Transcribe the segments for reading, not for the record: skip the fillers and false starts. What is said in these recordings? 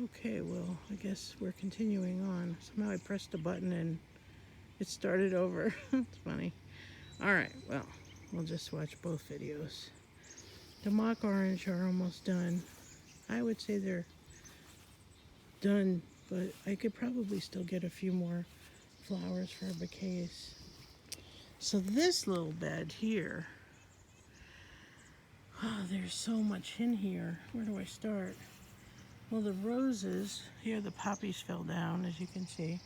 Okay, well, I guess we're continuing on. Somehow I pressed a button and it started over. It's funny. Alright, well, we'll just watch both videos. The mock orange are almost done. I would say they're done, but I could probably still get a few more flowers for bouquets. So this little bed here, oh, there's so much in here. Where do I start? Well, the roses, here the poppies fell down, as you can see.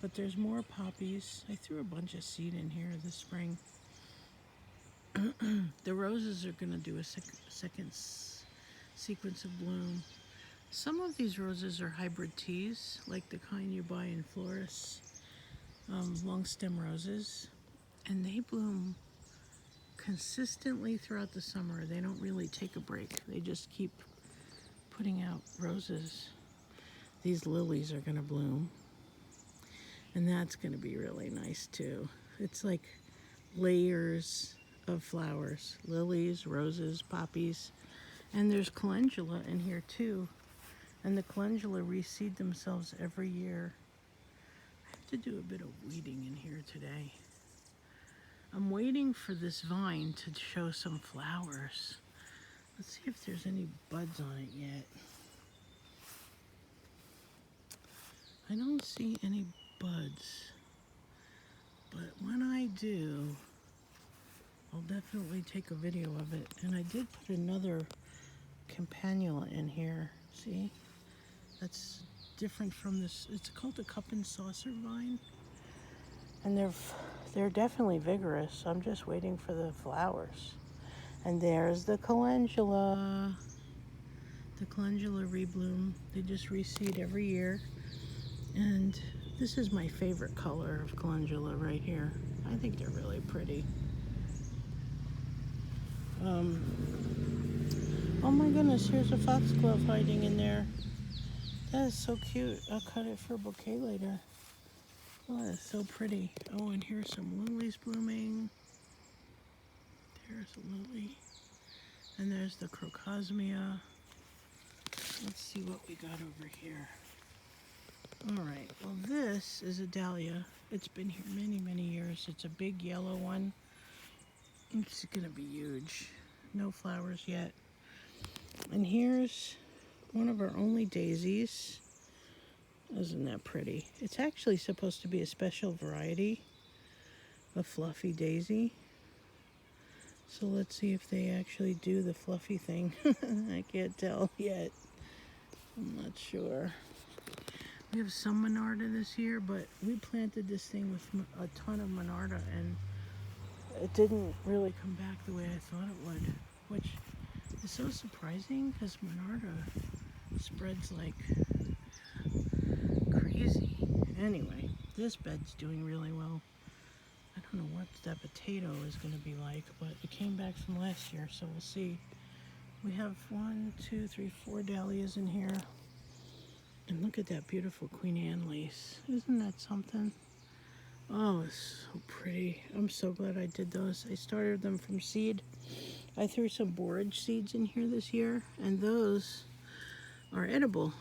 But there's more poppies. I threw a bunch of seed in here this spring. The roses are going to do a second sequence of bloom. Some of these roses are hybrid teas, like the kind you buy in florists, long stem roses. And they bloom consistently throughout the summer. They don't really take a break. They just keep putting out roses. These lilies are going to bloom. And that's going to be really nice too. It's like layers of flowers. Lilies, roses, poppies. And there's calendula in here too. And the calendula reseed themselves every year. I have to do a bit of weeding in here today. I'm waiting for this vine to show some flowers. Let's see if there's any buds on it yet. I don't see any buds. But when I do, I'll definitely take a video of it. And I did put another campanula in here. See? That's different from this. It's called a cup and saucer vine. And they're definitely vigorous. I'm just waiting for the flowers. And there's the calendula. The calendula rebloom. They just reseed every year. And this is my favorite color of calendula right here. I think they're really pretty. Oh my goodness, here's a foxglove hiding in there. That is so cute. I'll cut it for a bouquet later. Oh, that's so pretty. Oh, and here's some lilies blooming. There's a lily. And there's the crocosmia. Let's see what we got over here. All right, well, this is a dahlia. It's been here many, many years. It's a big yellow one. It's gonna be huge. No flowers yet. And here's one of our only daisies. Isn't that pretty? It's actually supposed to be a special variety of fluffy daisy. So let's see if they actually do the fluffy thing. I can't tell yet. I'm not sure. We have some Monarda this year, but we planted this thing with a ton of Monarda and it didn't really come back the way I thought it would, which is so surprising because Monarda spreads like crazy. Anyway, this bed's doing really well. I don't know what that potato is going to be like, but it came back from last year, so we'll see. We have 1, 2, 3, 4 dahlias in here. And look at that beautiful Queen Anne lace. Isn't that something? Oh, it's so pretty. I'm so glad I did those. I started them from seed. I threw some borage seeds in here this year, and those are edible.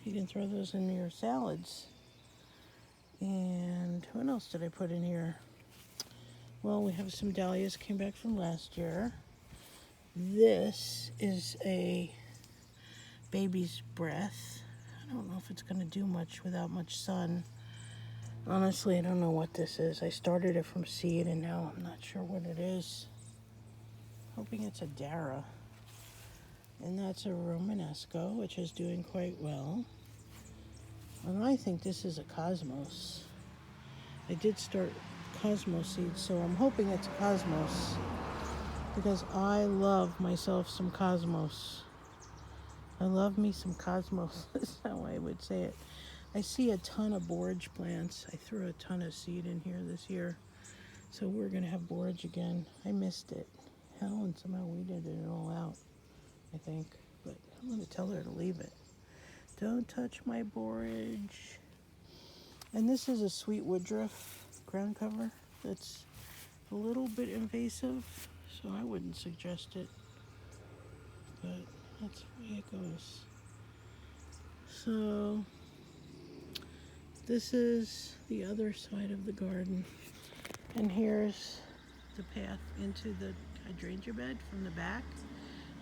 You can throw those in your salads. And what else did I put in here? Well, we have some dahlias came back from last year. This is a baby's breath. I don't know if it's going to do much without much sun. Honestly, I don't know what this is. I started it from seed and now I'm not sure what it is. Hoping it's a Dara. And that's a Romanesco, which is doing quite well. And I think this is a Cosmos. I did start Cosmos seeds, so I'm hoping it's a Cosmos. Because I love myself some Cosmos. I love me some Cosmos. That's how I would say it. I see a ton of borage plants. I threw a ton of seed in here this year. So we're going to have borage again. I missed it. Helen somehow weeded it all out, I think. But I'm going to tell her to leave it. Don't touch my borage. And this is a sweet woodruff ground cover. That's a little bit invasive, so I wouldn't suggest it. But that's the way it goes. So this is the other side of the garden. And here's the path into the hydrangea bed from the back.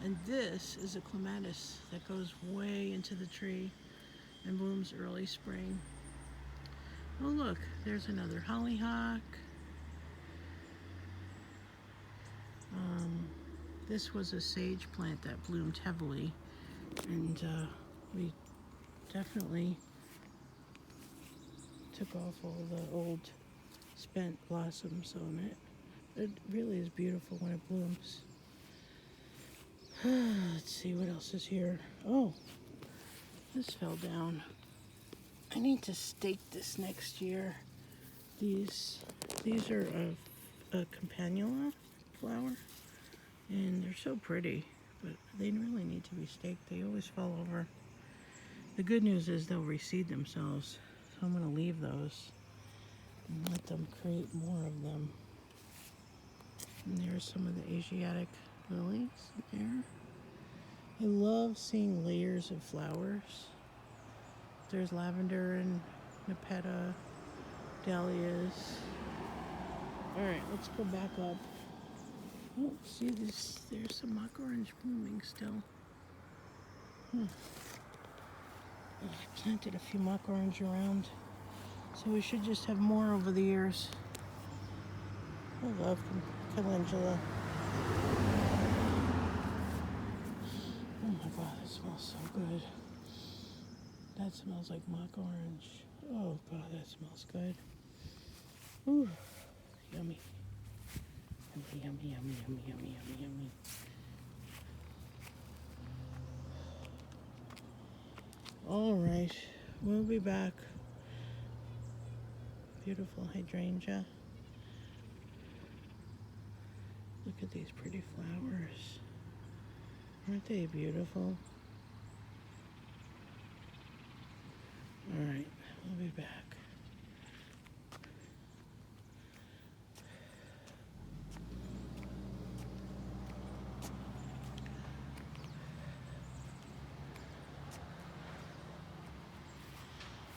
And this is a clematis that goes way into the tree and blooms early spring. Oh look, there's another hollyhock. This was a sage plant that bloomed heavily, and we definitely took off all the old spent blossoms on it. It really is beautiful when it blooms. Let's see what else is here. Oh, this fell down. I need to stake this next year. These are a campanula flower, and they're so pretty, but they really need to be staked. They always fall over. The good news is they'll reseed themselves, so I'm going to leave those and let them create more of them. And there's some of the Asiatic lilies there. I love seeing layers of flowers. There's lavender and nepeta, dahlias. All right, let's go back up. Oh, see this? There's some mock orange blooming still. I planted a few mock orange around, so we should just have more over the years. I love calendula. Oh my god, it smells so good. That smells like mock orange. Oh god, that smells good. Ooh, yummy. Yummy, yummy, yummy, yummy, yummy, yummy, yummy. All right, we'll be back. Beautiful hydrangea. Look at these pretty flowers. Aren't they beautiful? All right, we'll be back.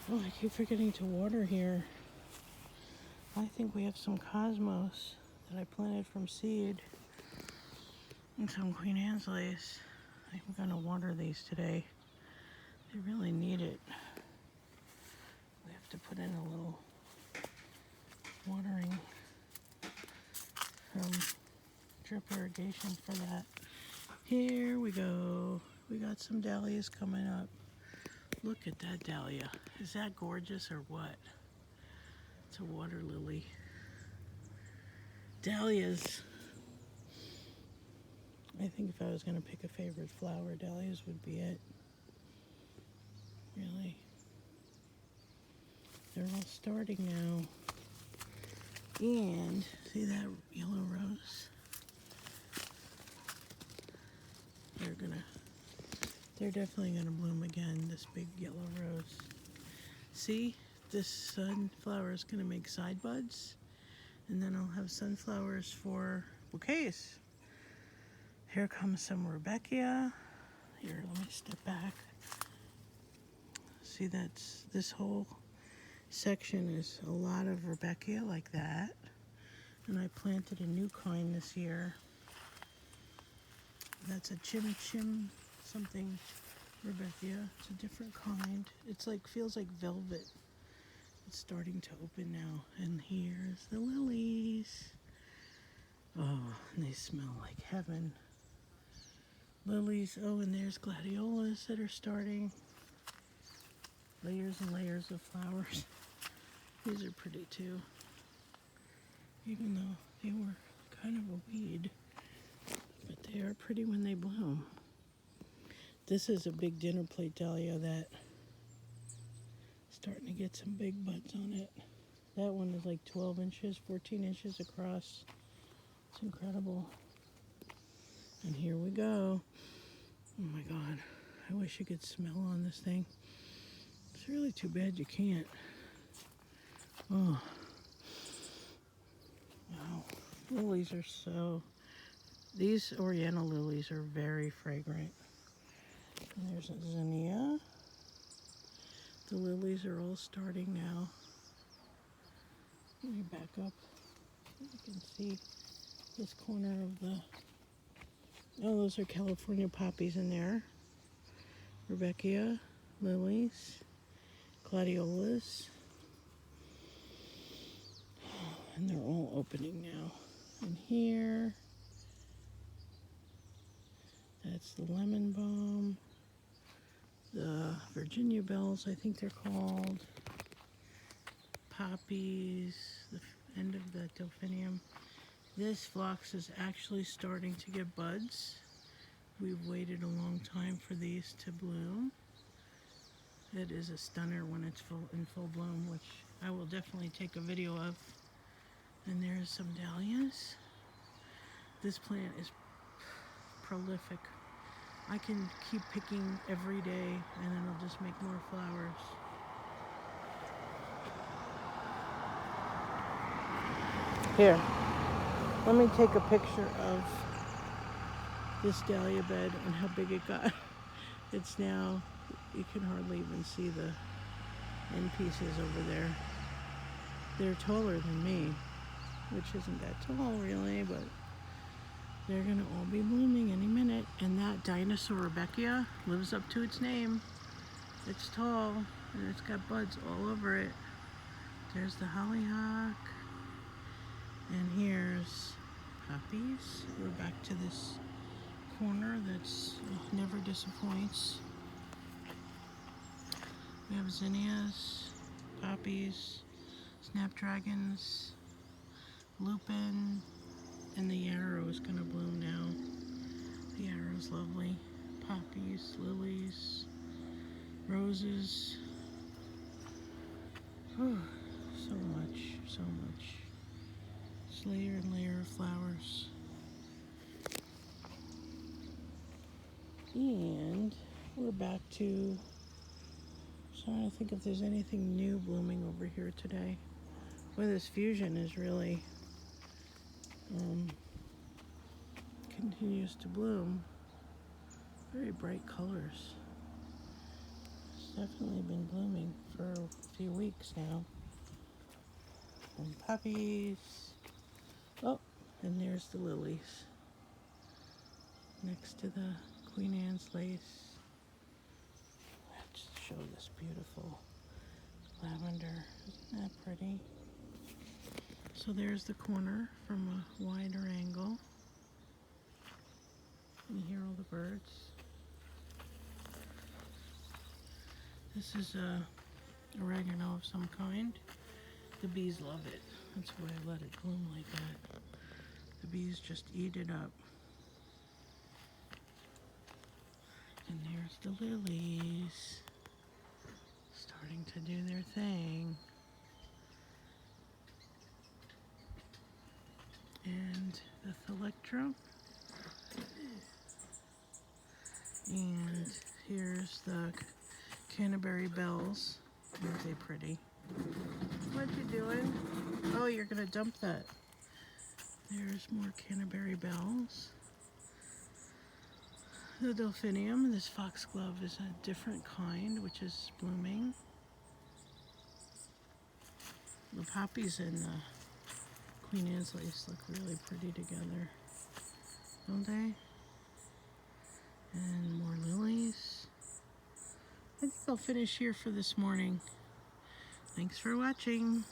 Oh, I keep forgetting to water here. I think we have some cosmos that I planted from seed and some Queen Anne's lace. I'm gonna water these today. They really need it. We have to put in a little watering drip irrigation for that. Here we go. We got some dahlias coming up. Look at that dahlia. Is that gorgeous or what? It's a water lily. Dahlias. I think if I was going to pick a favorite flower, dahlias would be it. Really. They're all starting now. And see that yellow rose? They're definitely gonna bloom again, this big yellow rose. See, this sunflower is gonna make side buds, and then I'll have sunflowers for bouquets. Here comes some Rudbeckia. Here, let me step back. See, this whole section is a lot of Rudbeckia like that. And I planted a new kind this year. That's a chim something Rudbeckia. It's a different kind. It's like, feels like velvet. It's starting to open now. And here's the lilies. Oh, and they smell like heaven. Lilies. Oh, and there's gladiolas that are starting. Layers and layers of flowers. These are pretty too. Even though they were kind of a weed. But they are pretty when they bloom. This is a big dinner plate dahlia that's starting to get some big buds on it. That one is like 12 inches, 14 inches across. It's incredible. And here we go. Oh my God. I wish you could smell on this thing. It's really too bad you can't. Oh. Wow. Lilies are so... These Oriental lilies are very fragrant. And there's a zinnia. The lilies are all starting now. Let me back up. You can see this corner of the... Oh, those are California poppies in there. Rudbeckia, lilies, gladiolas. And they're all opening now. And here, that's the lemon balm. The Virginia bells, I think they're called. Poppies, the end of the delphinium. This phlox is actually starting to get buds. We've waited a long time for these to bloom. It is a stunner when it's in full bloom, which I will definitely take a video of. And there's some dahlias. This plant is prolific. I can keep picking every day and then it'll just make more flowers. Here, let me take a picture of this dahlia bed and how big it got. It's now, you can hardly even see the end pieces over there. They're taller than me, which isn't that tall really, but they're gonna all be blooming any minute. And that dinosaur Rudbeckia lives up to its name. It's tall and it's got buds all over it. There's the hollyhock. And here's poppies. We're back to this corner that's never disappoints. We have zinnias, poppies, snapdragons, lupin, and the yarrow is going to bloom now. The yarrow's lovely. Poppies, lilies, roses. Oh, so much, so much. Just layer and layer of flowers. And we're back to, trying to think if there's anything new blooming over here today. Well, this fusion is really continues to bloom. Very bright colors. It's definitely been blooming for a few weeks now. And poppies. Oh, and there's the lilies next to the Queen Anne's lace. Let's show this beautiful lavender. Isn't that pretty? So there's the corner from a wider angle. You hear all the birds. This is oregano of some kind. The bees love it. That's why I let it bloom like that. The bees just eat it up. And there's the lilies starting to do their thing. And the Thalectrum. And here's the Canterbury bells. Aren't they pretty? What you doing? Oh, you're gonna dump that. There's more Canterbury bells. The delphinium, this foxglove is a different kind, which is blooming. The poppies and the Queen Anne's lace look really pretty together, don't they? And more lilies. I think I'll finish here for this morning. Thanks for watching.